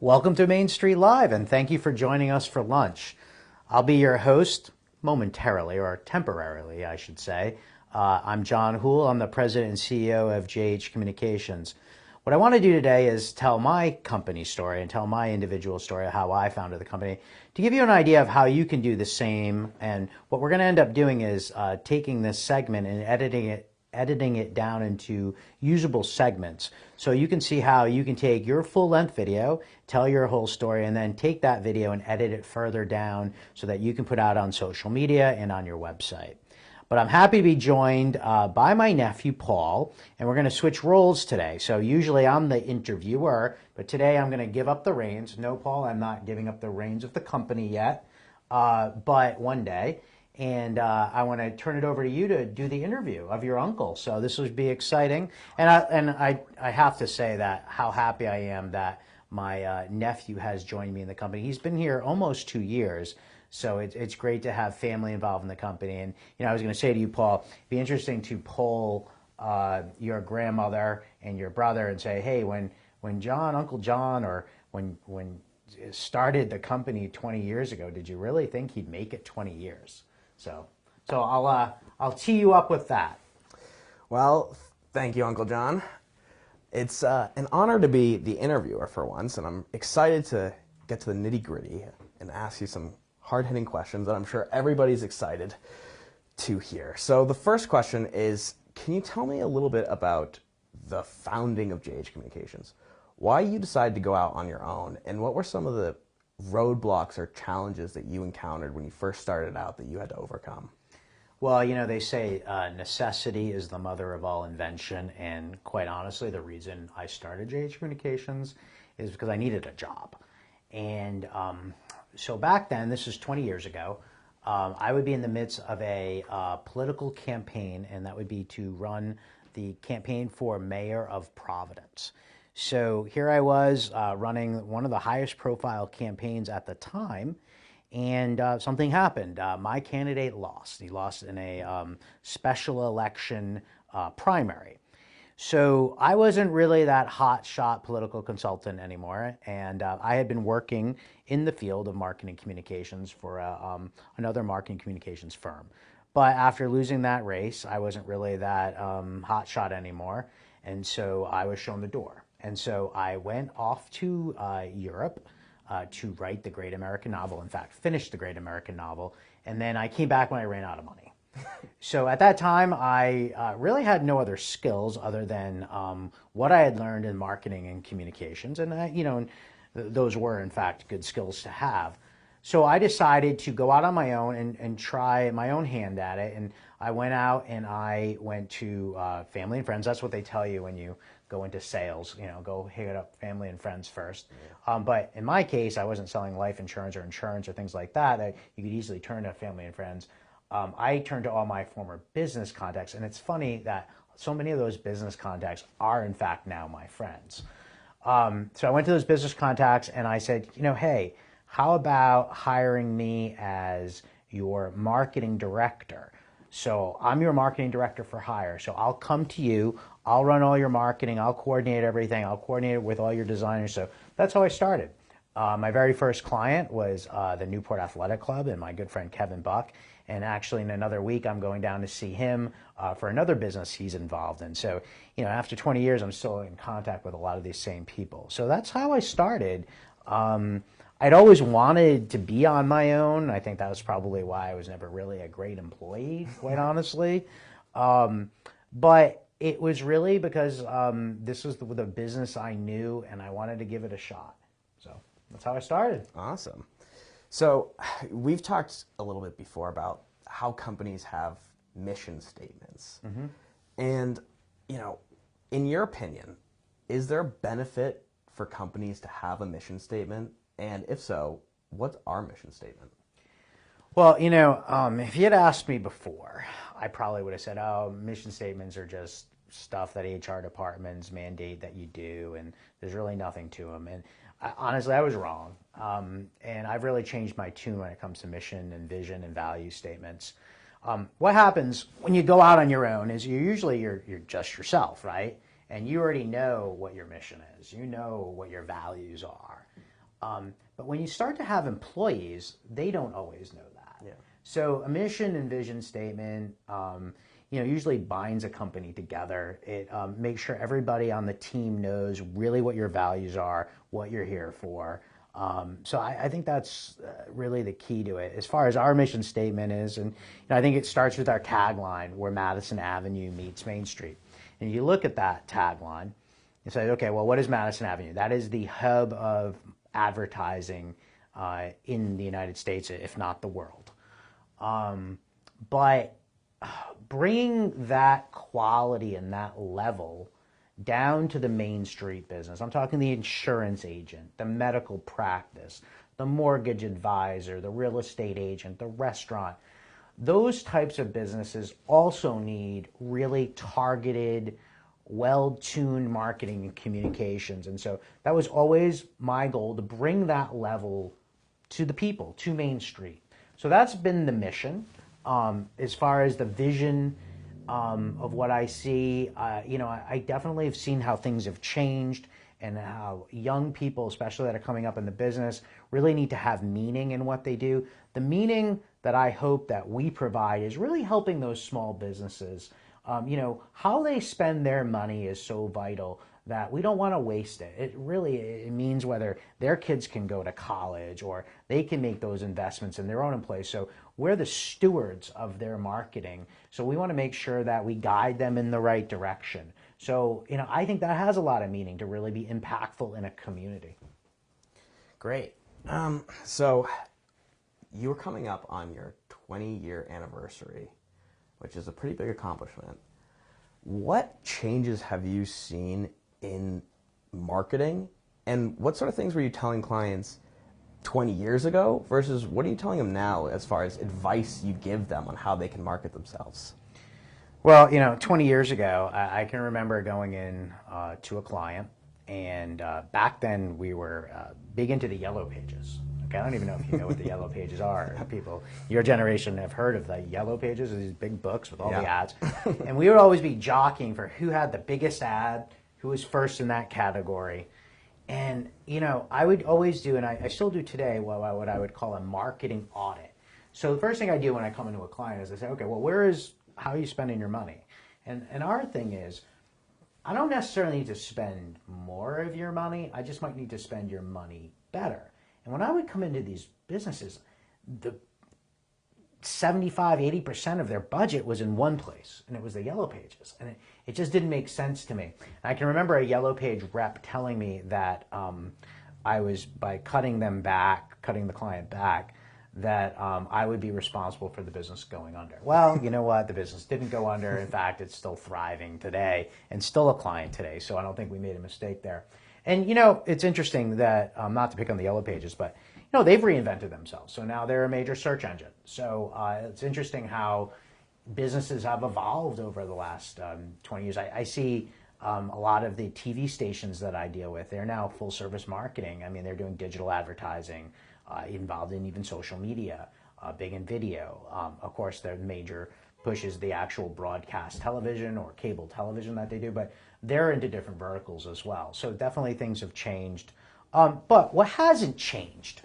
Welcome to Main Street Live, and thank you for joining us for lunch. I'll be your host momentarily, or temporarily, I should say. I'm John Houle. I'm the president and CEO of JH Communications. What I want to do today is tell my company story and tell my individual story of how I founded the company to give you an idea of how you can do the same. And what we're going to end up doing is taking this segment and editing it down into usable segments. So you can see how you can take your full-length video, tell your whole story, and then take that video and edit it further down so that you can put out on social media and on your website. But I'm happy to be joined by my nephew, Paul, and we're going to switch roles today. So usually I'm the interviewer, but today I'm going to give up the reins. No, Paul, I'm not giving up the reins of the company yet, but one day. And I want to turn it over to you to do the interview of your uncle. So this will be exciting. And I have to say that how happy I am that my nephew has joined me in the company. He's been here almost 2 years. So it's great to have family involved in the company. And I was going to say to you, Paul, it'd be interesting to poll your grandmother and your brother and say, hey, when Uncle John, or when started the company 20 years ago, did you really think he'd make it 20 years? So I'll tee you up with that. Well, thank you, Uncle John. It's an honor to be the interviewer for once, and I'm excited to get to the nitty-gritty and ask you some hard-hitting questions that I'm sure everybody's excited to hear. So the first question is, can you tell me a little bit about the founding of JH Communications? Why you decided to go out on your own, and what were some of the roadblocks or challenges that you encountered when you first started out that you had to overcome? Well, they say necessity is the mother of all invention, and quite honestly, the reason I started JH Communications is because I needed a job. And so back then, this is 20 years ago, I would be in the midst of a political campaign, and that would be to run the campaign for mayor of Providence. So here I was running one of the highest profile campaigns at the time, and something happened. My candidate lost. He lost in a special election primary. So I wasn't really that hot shot political consultant anymore, and I had been working in the field of marketing communications for another marketing communications firm. But after losing that race, I wasn't really that hot shot anymore, and so I was shown the door. And so I went off to Europe to write the Great American Novel, in fact, finish the Great American Novel, and then I came back when I ran out of money. So at that time, I really had no other skills other than what I had learned in marketing and communications, and those were, in fact, good skills to have. So I decided to go out on my own and try my own hand at it, and I went out and I went to family and friends. That's what they tell you when you go into sales, go hit up family and friends first. But in my case, I wasn't selling life insurance or insurance or things like that you could easily turn to family and friends. I turned to all my former business contacts, and it's funny that so many of those business contacts are, in fact, now my friends. So I went to those business contacts and I said, hey, how about hiring me as your marketing director? So I'm your marketing director for hire. So I'll come to you, I'll run all your marketing, I'll coordinate everything, I'll coordinate it with all your designers. So that's how I started. My very first client was the Newport Athletic Club and my good friend Kevin Buck. And actually in another week, I'm going down to see him for another business he's involved in. So, after 20 years, I'm still in contact with a lot of these same people. So that's how I started. I'd always wanted to be on my own. I think that was probably why I was never really a great employee, quite honestly. But it was really because this was the business I knew, and I wanted to give it a shot. So that's how I started. Awesome. So we've talked a little bit before about how companies have mission statements. Mm-hmm. And, in your opinion, is there a benefit for companies to have a mission statement? And if so, what's our mission statement? Well, if you had asked me before, I probably would have said, mission statements are just stuff that HR departments mandate that you do, and there's really nothing to them. And honestly, I was wrong. And I've really changed my tune when it comes to mission and vision and value statements. What happens when you go out on your own is you're just yourself, right? And you already know what your mission is. You know what your values are. But when you start to have employees, they don't always know that. Yeah. So a mission and vision statement, usually binds a company together. It makes sure everybody on the team knows really what your values are, what you're here for. So I think that's really the key to it. As far as our mission statement is, and I think it starts with our tagline, where Madison Avenue meets Main Street. And you look at that tagline, you say, okay, well, what is Madison Avenue? That is the hub of advertising in the United States, if not the world. But bringing that quality and that level down to the Main Street business, I'm talking the insurance agent, the medical practice, the mortgage advisor, the real estate agent, the restaurant, those types of businesses also need really targeted, well-tuned marketing and communications. And so that was always my goal, to bring that level to the people, to Main Street. So that's been the mission. As far as the vision of what I see, I definitely have seen how things have changed, and how young people, especially that are coming up in the business, really need to have meaning in what they do. The meaning that I hope that we provide is really helping those small businesses. How they spend their money is so vital that we don't want to waste it. It means whether their kids can go to college or they can make those investments in their own place. So we're the stewards of their marketing. So we want to make sure that we guide them in the right direction. So, I think that has a lot of meaning to really be impactful in a community. Great. So you were coming up on your 20-year anniversary, which is a pretty big accomplishment. What changes have you seen in marketing, and what sort of things were you telling clients 20 years ago versus what are you telling them now as far as advice you give them on how they can market themselves? Well, 20 years ago, I can remember going in to a client, and back then we were big into the Yellow Pages. Okay, I don't even know if you know what the Yellow Pages are. People, your generation have heard of the Yellow Pages, these big books with all the ads. And we would always be jockeying for who had the biggest ad, who was first in that category. And, I would always do, and I still do today, what I would call a marketing audit. So the first thing I do when I come into a client is I say, okay, well, how are you spending your money? And our thing is, I don't necessarily need to spend more of your money. I just might need to spend your money better. And when I would come into these businesses, the 75-80% of their budget was in one place, and it was the Yellow Pages. And it just didn't make sense to me. And I can remember a Yellow Page rep telling me that I was, by cutting the client back, that I would be responsible for the business going under. Well, you know what? The business didn't go under. In fact, it's still thriving today and still a client today. So I don't think we made a mistake there. And, it's interesting that, not to pick on the Yellow Pages, but, they've reinvented themselves. So now they're a major search engine. So it's interesting how businesses have evolved over the last 20 years. I see a lot of the TV stations that I deal with, they're now full service marketing. I mean, they're doing digital advertising, involved in even social media, big in video. Of course, their major push is the actual broadcast television or cable television that they do, but they're into different verticals as well. So definitely things have changed. But what hasn't changed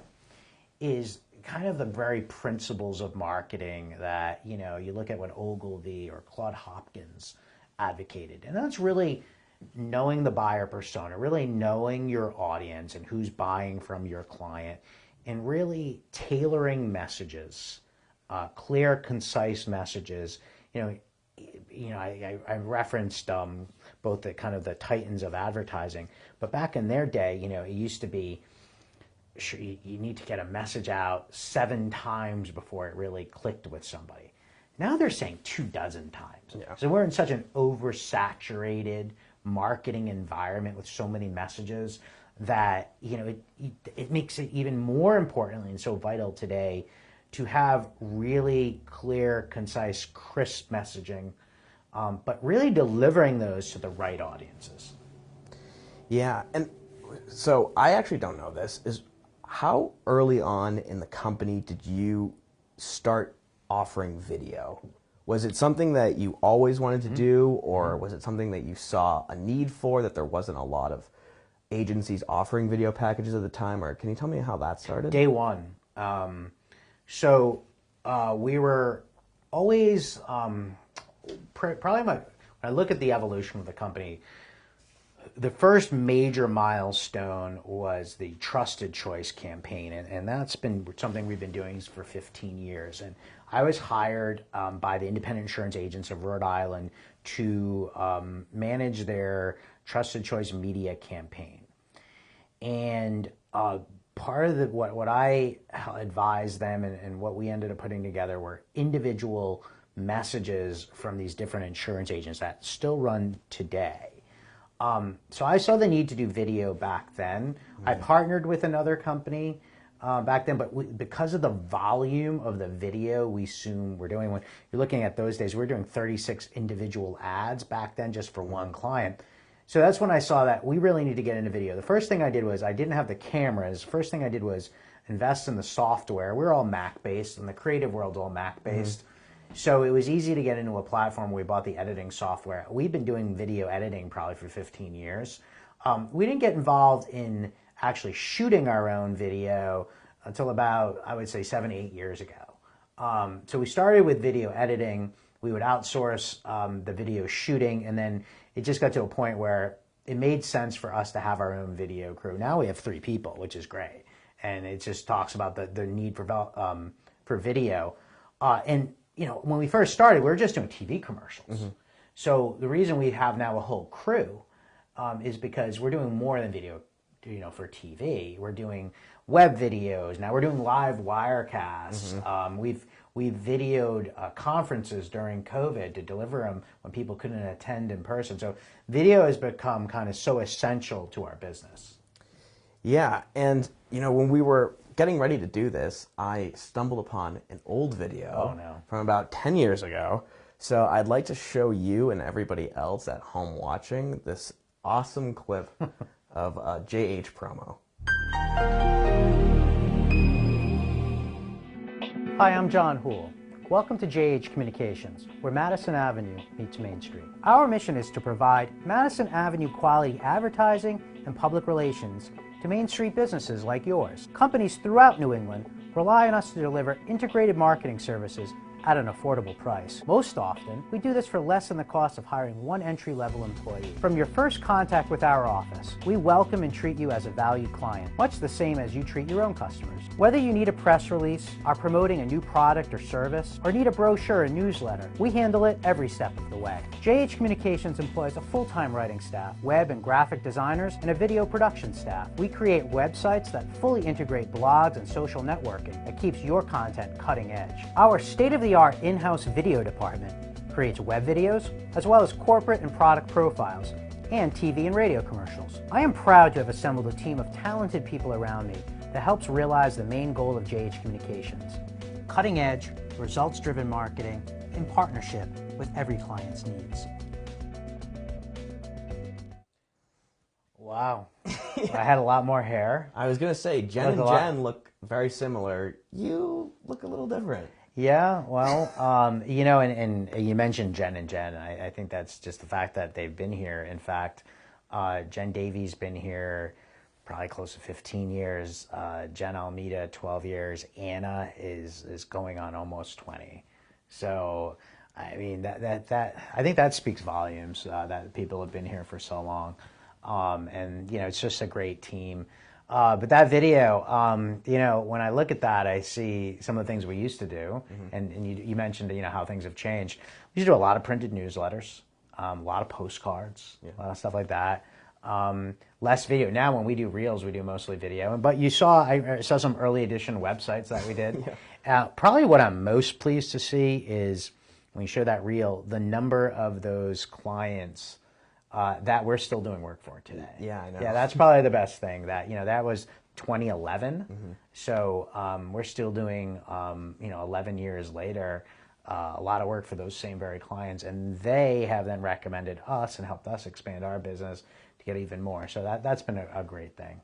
is kind of the very principles of marketing that, you look at what Ogilvy or Claude Hopkins advocated. And that's really knowing the buyer persona, really knowing your audience and who's buying from your client, and really tailoring messages, clear, concise messages. I referenced both the kind of the titans of advertising, but back in their day, it used to be, you need to get a message out 7 times before it really clicked with somebody. Now they're saying 24 times. Yeah. So we're in such an oversaturated marketing environment with so many messages that it makes it even more importantly and so vital today to have really clear, concise, crisp messaging, but really delivering those to the right audiences. Yeah, and so I actually don't know this. How early on in the company did you start offering video? Was it something that you always wanted to do, or was it something that you saw a need for, that there wasn't a lot of agencies offering video packages at the time, or can you tell me how that started? Day one. We were always probably when I look at the evolution of the company, the first major milestone was the Trusted Choice campaign, and that's been something we've been doing for 15 years. And I was hired by the Independent Insurance Agents of Rhode Island to manage their Trusted Choice media campaign. And part of what I advised them and what we ended up putting together were individual messages from these different insurance agents that still run today. So I saw the need to do video back then. I partnered with another company back then, but because of the volume of the video we soon were doing, when you're looking at those days, we were doing 36 individual ads back then just for one client. So that's when I saw that we really need to get into video. The first thing I did was, I didn't have the cameras. First thing I did was invest in the software. We're all Mac-based, and the creative world's all Mac-based. So it was easy to get into a platform where we bought the editing software. We've been doing video editing probably for 15 years. We didn't get involved in actually shooting our own video until about, I would say, 7, 8 years ago. So we started with video editing. We would outsource the video shooting, and then it just got to a point where it made sense for us to have our own video crew. Now we have 3 people, which is great. And it just talks about the need for video. And you know, when we first started, we were just doing TV commercials. So the reason we have now a whole crew is because we're doing more than video, you know, for TV. We're doing web videos. Now we're doing live wirecasts. We've videoed conferences during COVID to deliver them when people couldn't attend in person. So video has become kind of so essential to our business. Yeah, and you know, when we were getting ready to do this, I stumbled upon an old video from about 10 years ago. So I'd like to show you and everybody else at home watching this awesome clip of a JH promo. Hi, I'm John Houle. Welcome to JH Communications, where Madison Avenue meets Main Street. Our mission is to provide Madison Avenue quality advertising and public relations to Main Street businesses like yours. Companies throughout New England rely on us to deliver integrated marketing services at an affordable price. Most often, we do this for less than the cost of hiring one entry-level employee. From your first contact with our office, we welcome and treat you as a valued client, much the same as you treat your own customers. Whether you need a press release, are promoting a new product or service, or need a brochure or newsletter, we handle it every step of the way. JH Communications employs a full-time writing staff, web and graphic designers, and a video production staff. We create websites that fully integrate blogs and social networking that keeps your content cutting edge. Our state-of-the-art in-house video department creates web videos, as well as corporate and product profiles, and TV and radio commercials. I am proud to have assembled a team of talented people around me that helps realize the main goal of JH Communications: cutting-edge, results-driven marketing in partnership with every client's needs. Wow. I had a lot more hair. I was going to say, Jen and Jen look very similar. You look a little different. Yeah, well, you know, and you mentioned Jen and Jen. I think that's just the fact that they've been here. In fact, Jen Davies been here probably close to 15 years. Jen Almeida, 12 years. Anna is going on almost 20. So, I mean, that I think that speaks volumes that people have been here for so long. And, you know, it's just a great team. But that video, you know, when I look at that, I see some of the things we used to do. And you mentioned, you know, how things have changed. We used to do a lot of printed newsletters, a lot of postcards, a lot of stuff like that. Less video. Now when we do reels, we do mostly video. But you saw, I saw some early edition websites that we did. Probably what I'm most pleased to see is when you show that reel, the number of those clients that we're still doing work for today. Yeah, I know. Yeah, that's probably the best thing. That, you know, that was 2011. So we're still doing, you know, 11 years later, a lot of work for those same very clients, and they have then recommended us and helped us expand our business to get even more. So that's been a great thing.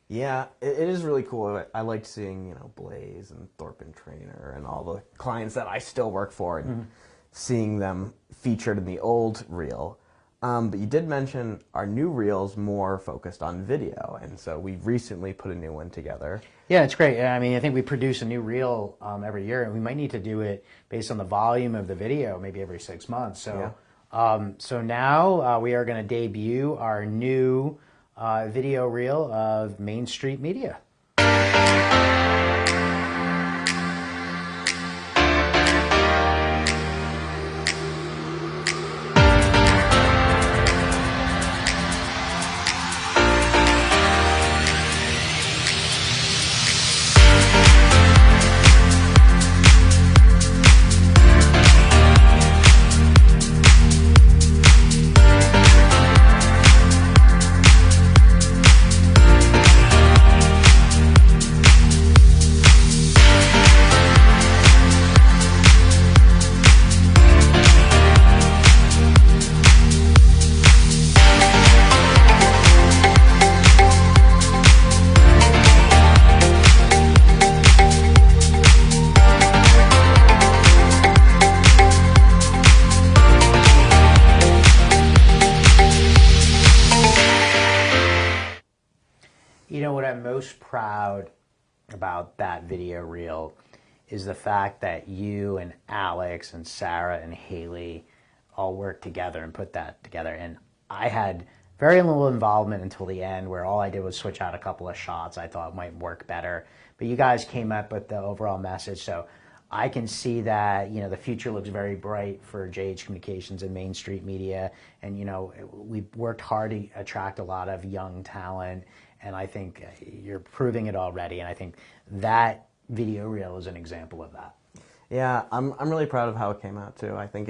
Yeah, it is really cool. I liked seeing, you know, Blaze and Thorpe and Trainer and all the clients that I still work for, and seeing them featured in the old reel. But you did mention our new reel's more focused on video, and so we've recently put a new one together. Yeah, it's great. I mean, I think we produce a new reel every year, and we might need to do it based on the volume of the video, maybe every 6 months. So, so now we are going to debut our new video reel of Main Street Media. You know what I'm most proud about that video reel is the fact that you and Alex and Sarah and Haley all worked together and put that together. And I had very little involvement until the end, where all I did was switch out a couple of shots I thought might work better. But you guys came up with the overall message. So I can see that, you know, the future looks very bright for JH Communications and Main Street Media. And, you know, we worked hard to attract a lot of young talent. And I think you're proving it already. And I think that video reel is an example of that. Yeah, I'm really proud of how it came out too. I think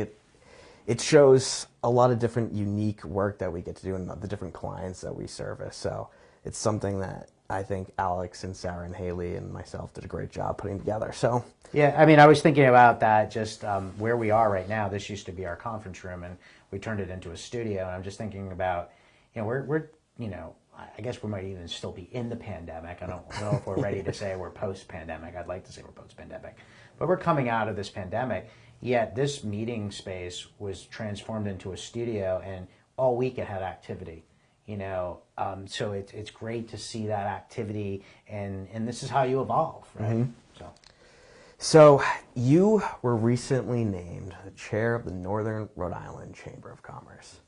it shows a lot of different unique work that we get to do and the different clients that we service. So it's something that I think Alex and Sarah and Haley and myself did a great job putting together. So yeah, I mean, I was thinking about that, just where we are right now. This used to be our conference room, and we turned it into a studio. And I'm just thinking about, you know, we're you know, I guess we might even still be in the pandemic. I don't know if we're ready to say we're post-pandemic. I'd like to say we're post-pandemic. But we're coming out of this pandemic, yet this meeting space was transformed into a studio, and all week it had activity. You know, so it's great to see that activity, and this is how you evolve, right? Mm-hmm. So you were recently named the chair of the Northern Rhode Island Chamber of Commerce.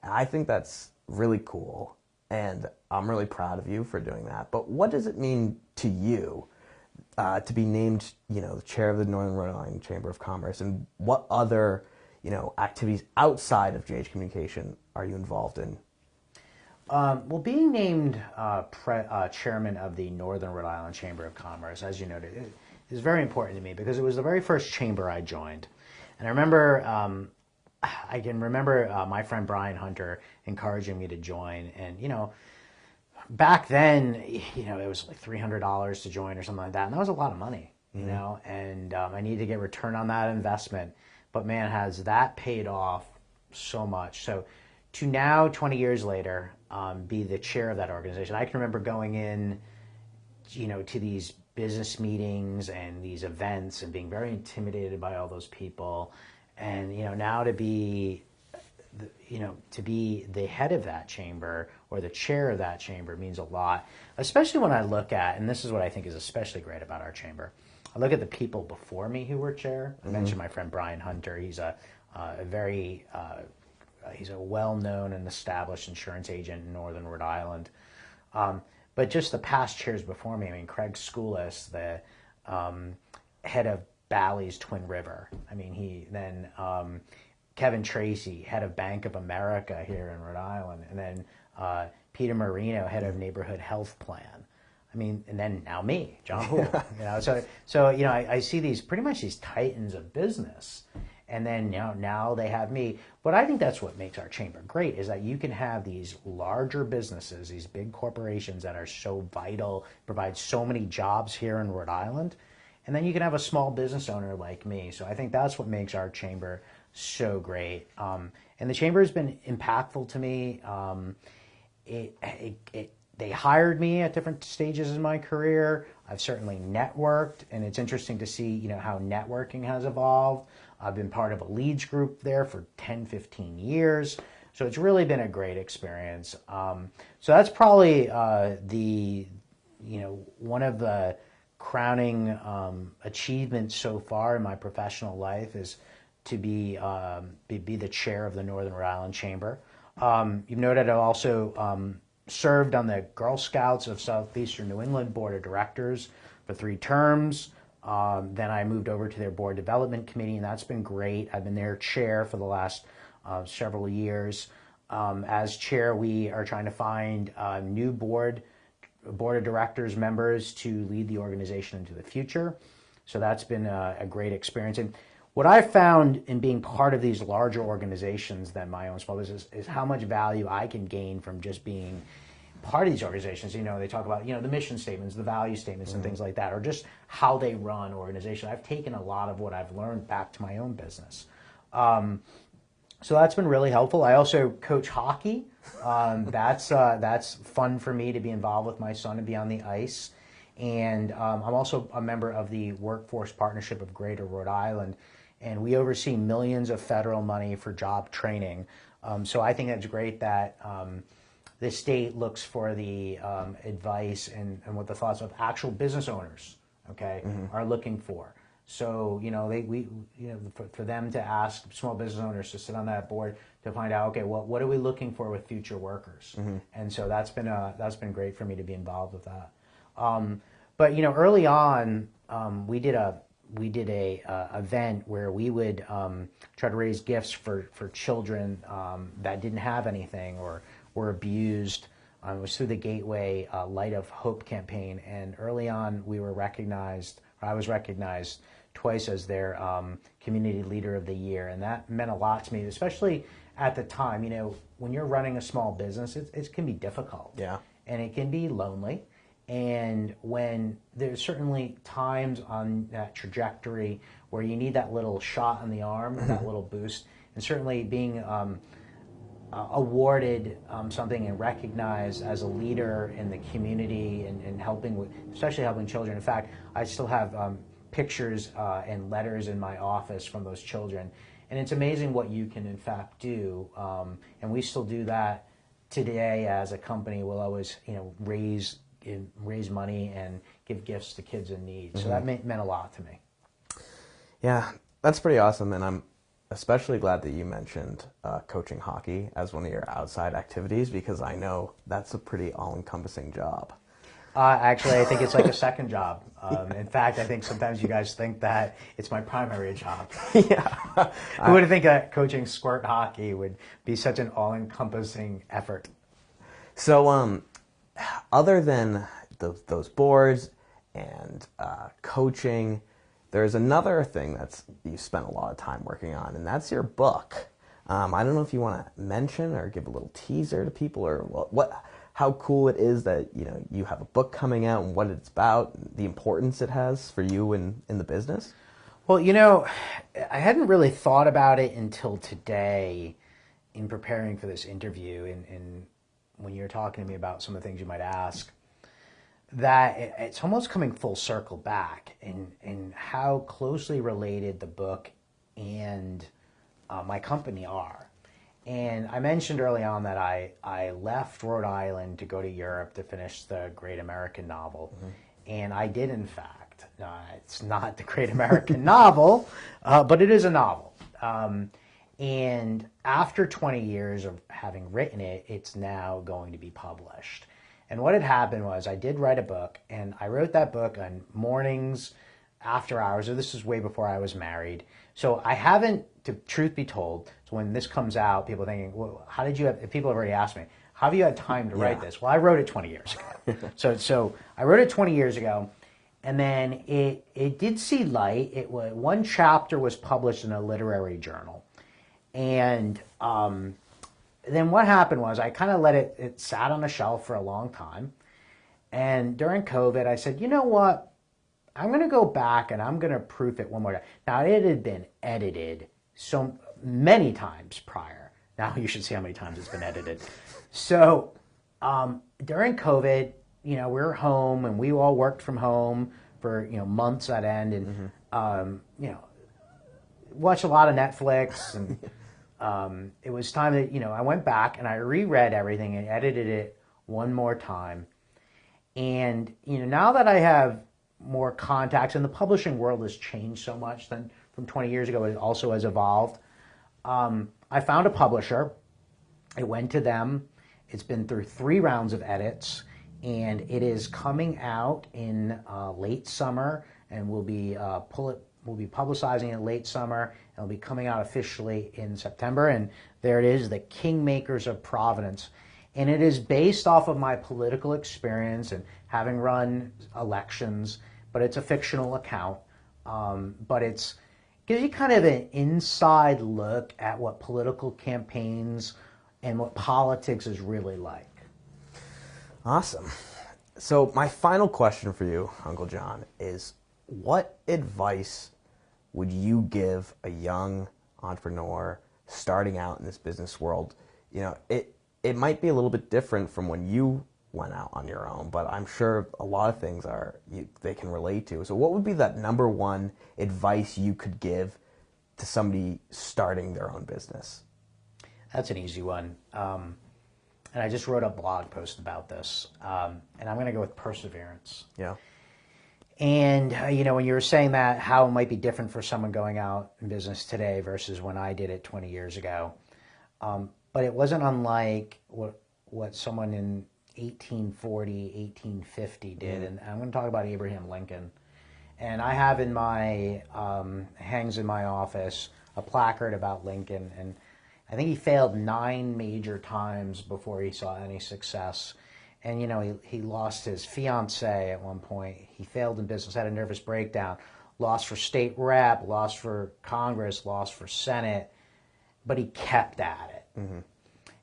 And I think that's really cool, and I'm really proud of you for doing that. But what does it mean to you to be named, you know, the chair of the Northern Rhode Island Chamber of Commerce, and what other, you know, activities outside of JH Communication are you involved in? Well, being named chairman of the Northern Rhode Island Chamber of Commerce, as you noted, is very important to me because it was the very first chamber I joined. And I remember, I can remember my friend Brian Hunter encouraging me to join. And, you know, back then, you know, it was like $300 to join or something like that. And that was a lot of money, you know, and I needed to get return on that investment. But man, has that paid off so much. So to now, 20 years later, be the chair of that organization. I can remember going in, you know, to these business meetings and these events and being very intimidated by all those people. And, you know, now to be, you know, to be the head of that chamber or the chair of that chamber means a lot, especially when I look at, and this is what I think is especially great about our chamber, I look at the people before me who were chair. I mentioned my friend Brian Hunter. He's a very, he's a well-known and established insurance agent in Northern Rhode Island. But just the past chairs before me, I mean, Craig Schoolis, the head of Bally's Twin River. I mean, he then Kevin Tracy, head of Bank of America here in Rhode Island, and then Peter Marino, head of Neighborhood Health Plan. I mean, and then now me, John Houle. You know, so you know, I see these pretty much these titans of business. And then now they have me. But I think that's what makes our chamber great, is that you can have these larger businesses, these big corporations that are so vital, provide so many jobs here in Rhode Island. And then you can have a small business owner like me. So I think that's what makes our chamber so great. And the chamber has been impactful to me. They hired me at different stages in my career. I've certainly networked, and it's interesting to see, you know, how networking has evolved. I've been part of a leads group there for 10, 15 years. So it's really been a great experience. So that's probably one of the crowning achievements so far in my professional life is to be the chair of the Northern Rhode Island Chamber. You've noted I've also served on the Girl Scouts of Southeastern New England Board of Directors for 3 terms. Then I moved over to their Board Development Committee, and that's been great. I've been their chair for the last several years. As chair, we are trying to find new board of directors members to lead the organization into the future. So that's been a great experience. And what I've found in being part of these larger organizations than my own small business is how much value I can gain from just being part of these organizations. They talk about, the mission statements, the value statements, and things like that, or just how they run organizations. I've taken a lot of what I've learned back to my own business. So that's been really helpful. I also coach hockey. That's fun for me to be involved with my son and be on the ice. And I'm also a member of the Workforce Partnership of Greater Rhode Island, and we oversee millions of federal money for job training. So I think that's great that the state looks for the advice and what the thoughts of actual business owners, are looking for. So for them to ask small business owners to sit on that board to find out, what are we looking for with future workers? And so that's been great for me to be involved with that. But early on, we did a event where we would try to raise gifts for children that didn't have anything or were abused. It was through the Gateway Light of Hope campaign, and early on I was recognized twice as their community leader of the year, and that meant a lot to me, especially at the time. When you're running a small business, it can be difficult, and it can be lonely. And when there's certainly times on that trajectory where you need that little shot in the arm, that little boost, and certainly being awarded something and recognized as a leader in the community and especially helping children. In fact, I still have pictures and letters in my office from those children, and it's amazing what you can in fact do. And we still do that today as a company. We'll always raise money and give gifts to kids in need. So that meant a lot to me. Yeah, that's pretty awesome, and I'm especially glad that you mentioned coaching hockey as one of your outside activities, because I know that's a pretty all-encompassing job. Actually, I think it's like a second job. In fact, I think sometimes you guys think that it's my primary job. Yeah. Who would think that coaching squirt hockey would be such an all-encompassing effort? So, other than those boards and coaching, there's another thing you spent a lot of time working on, and that's your book. I don't know if you want to mention or give a little teaser to people, or how cool it is that you have a book coming out and what it's about, the importance it has for you in the business. Well, I hadn't really thought about it until today in preparing for this interview, and when you're talking to me about some of the things you might ask, that it's almost coming full circle back in how closely related the book and my company are. And I mentioned early on that I left Rhode Island to go to Europe to finish the Great American Novel. And I did, in fact. It's not the Great American Novel, but it is a novel. And after 20 years of having written it, it's now going to be published. And what had happened was I did write a book, and I wrote that book on mornings, after hours. So this is way before I was married. So I haven't, to truth be told, so when this comes out, people are thinking, well, how did you have, people have already asked me, how have you had time to write this? Well, I wrote it 20 years ago. So I wrote it 20 years ago, and then it did see light. One chapter was published in a literary journal. And then what happened was I kind of let it sat on a shelf for a long time. And during COVID, I said, you know what? I'm going to go back and I'm going to proof it one more time. Now, it had been edited so many times prior. Now you should see how many times it's been edited. So during COVID, we were home and we all worked from home for months at end, and watched a lot of Netflix and it was time that, I went back and I reread everything and edited it one more time. And, now that I have more contacts, and the publishing world has changed so much than from 20 years ago, it also has evolved. I found a publisher. I went to them. It's been through 3 rounds of edits, and it is coming out in late summer, and we'll be publicizing it late summer. It'll be coming out officially in September, and there it is, The Kingmakers of Providence. And it is based off of my political experience and having run elections, but it's a fictional account. But it's gives you kind of an inside look at what political campaigns and what politics is really like. Awesome. So my final question for you, Uncle John, is what advice would you give a young entrepreneur starting out in this business world? It might be a little bit different from when you went out on your own, but I'm sure a lot of things they can relate to. So what would be that number one advice you could give to somebody starting their own business? That's an easy one. And I just wrote a blog post about this. And I'm going to go with perseverance. Yeah. And, when you were saying that, how it might be different for someone going out in business today versus when I did it 20 years ago. But it wasn't unlike what someone in 1840, 1850 did. Mm-hmm. And I'm going to talk about Abraham Lincoln. And I have in my, hangs in my office, a placard about Lincoln. And I think he failed 9 major times before he saw any success. And, he lost his fiancée at one point. He failed in business, had a nervous breakdown, lost for state rep, lost for Congress, lost for Senate, but he kept at it. Mm-hmm.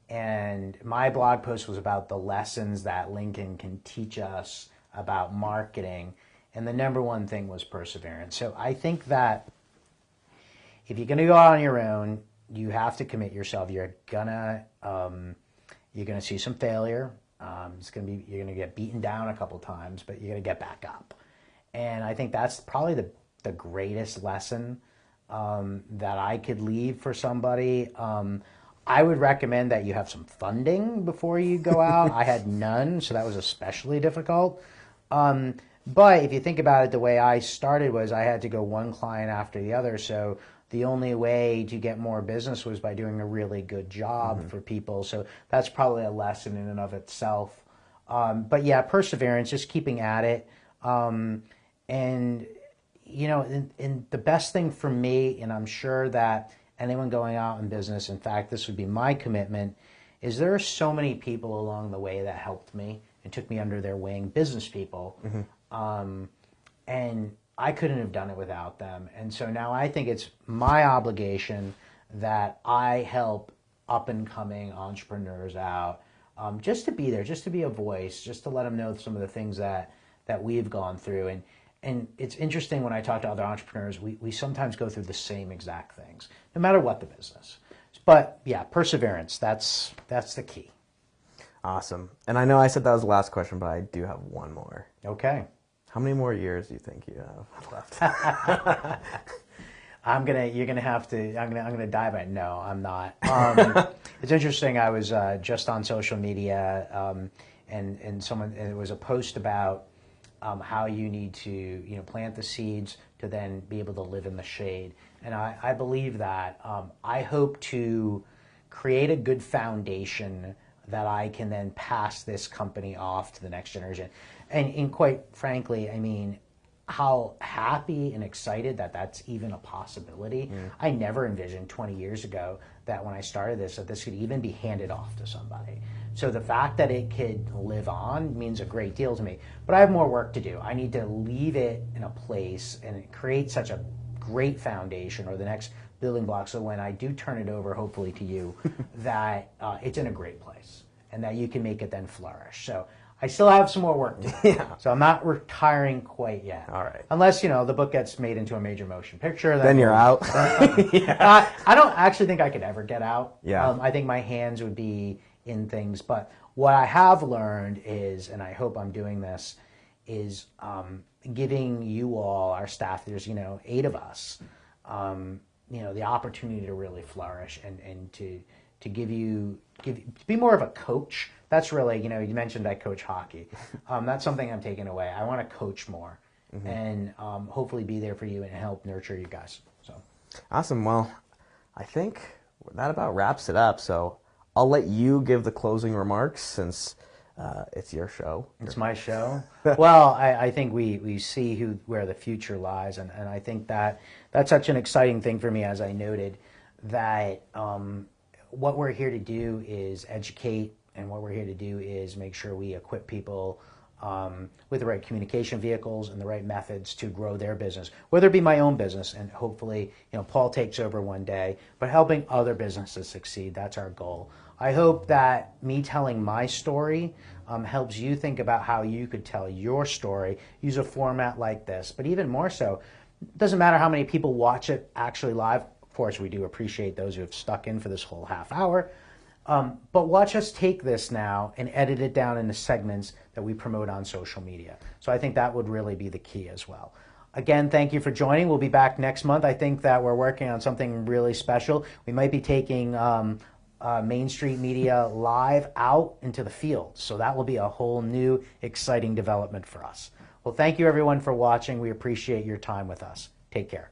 And my blog post was about the lessons that Lincoln can teach us about marketing. And the number one thing was perseverance. So I think that if you're going to go out on your own, you have to commit yourself. You're gonna see some failure. You're gonna get beaten down a couple times, but you're gonna get back up. And I think that's probably the greatest lesson that I could leave for somebody. I would recommend that you have some funding before you go out. I had none, so that was especially difficult. But if you think about it, the way I started was I had to go one client after the other. So the only way to get more business was by doing a really good job mm-hmm. for people. So that's probably a lesson in and of itself. But yeah, perseverance, just keeping at it. And the best thing for me, and I'm sure that anyone going out in business, in fact, this would be my commitment, is there are so many people along the way that helped me and took me under their wing, business people. Mm-hmm. And I couldn't have done it without them. And so now I think it's my obligation that I help up-and-coming entrepreneurs out, just to be there, just to be a voice, just to let them know some of the things that we've gone through. And it's interesting when I talk to other entrepreneurs, we sometimes go through the same exact things, no matter what the business. But yeah, perseverance, that's the key. Awesome. And I know I said that was the last question, but I do have one more. Okay. How many more years do you think you have left? I'm gonna die by no, I'm not. It's interesting. I was just on social media, and it was a post about how you need to plant the seeds to then be able to live in the shade. And I believe that. I hope to create a good foundation that I can then pass this company off to the next generation. And quite frankly, I mean, how happy and excited that that's even a possibility. Mm. I never envisioned 20 years ago that when I started this, that this could even be handed off to somebody. So the fact that it could live on means a great deal to me. But I have more work to do. I need to leave it in a place and create such a great foundation, or the next building block, so when I do turn it over, hopefully to you, that it's in a great place and that you can make it then flourish. So I still have some more work to do. Yeah. So I'm not retiring quite yet. All right. Unless, the book gets made into a major motion picture. Then you're out. Yeah. I don't actually think I could ever get out. Yeah. I think my hands would be in things. But what I have learned is, and I hope I'm doing this, is giving you all, our staff, there's, 8 of us, the opportunity to really flourish and to to be more of a coach. That's really, you mentioned I coach hockey. That's something I'm taking away. I want to coach more and hopefully be there for you and help nurture you guys. So awesome. Well, I think that about wraps it up. So I'll let you give the closing remarks since it's your show. It's my show. Well, I think we see where the future lies, and I think that's such an exciting thing for me, as I noted, that what we're here to do is educate, and what we're here to do is make sure we equip people with the right communication vehicles and the right methods to grow their business, whether it be my own business, and hopefully, Paul takes over one day, but helping other businesses succeed. That's our goal. I hope that me telling my story helps you think about how you could tell your story, use a format like this, but even more so, it doesn't matter how many people watch it actually live. Of course, we do appreciate those who have stuck in for this whole half hour. But watch us take this now and edit it down into segments that we promote on social media. So I think that would really be the key as well. Again, thank you for joining. We'll be back next month. I think that we're working on something really special. We might be taking Main Street Media live out into the field. So that will be a whole new, exciting development for us. Well, thank you everyone for watching. We appreciate your time with us. Take care.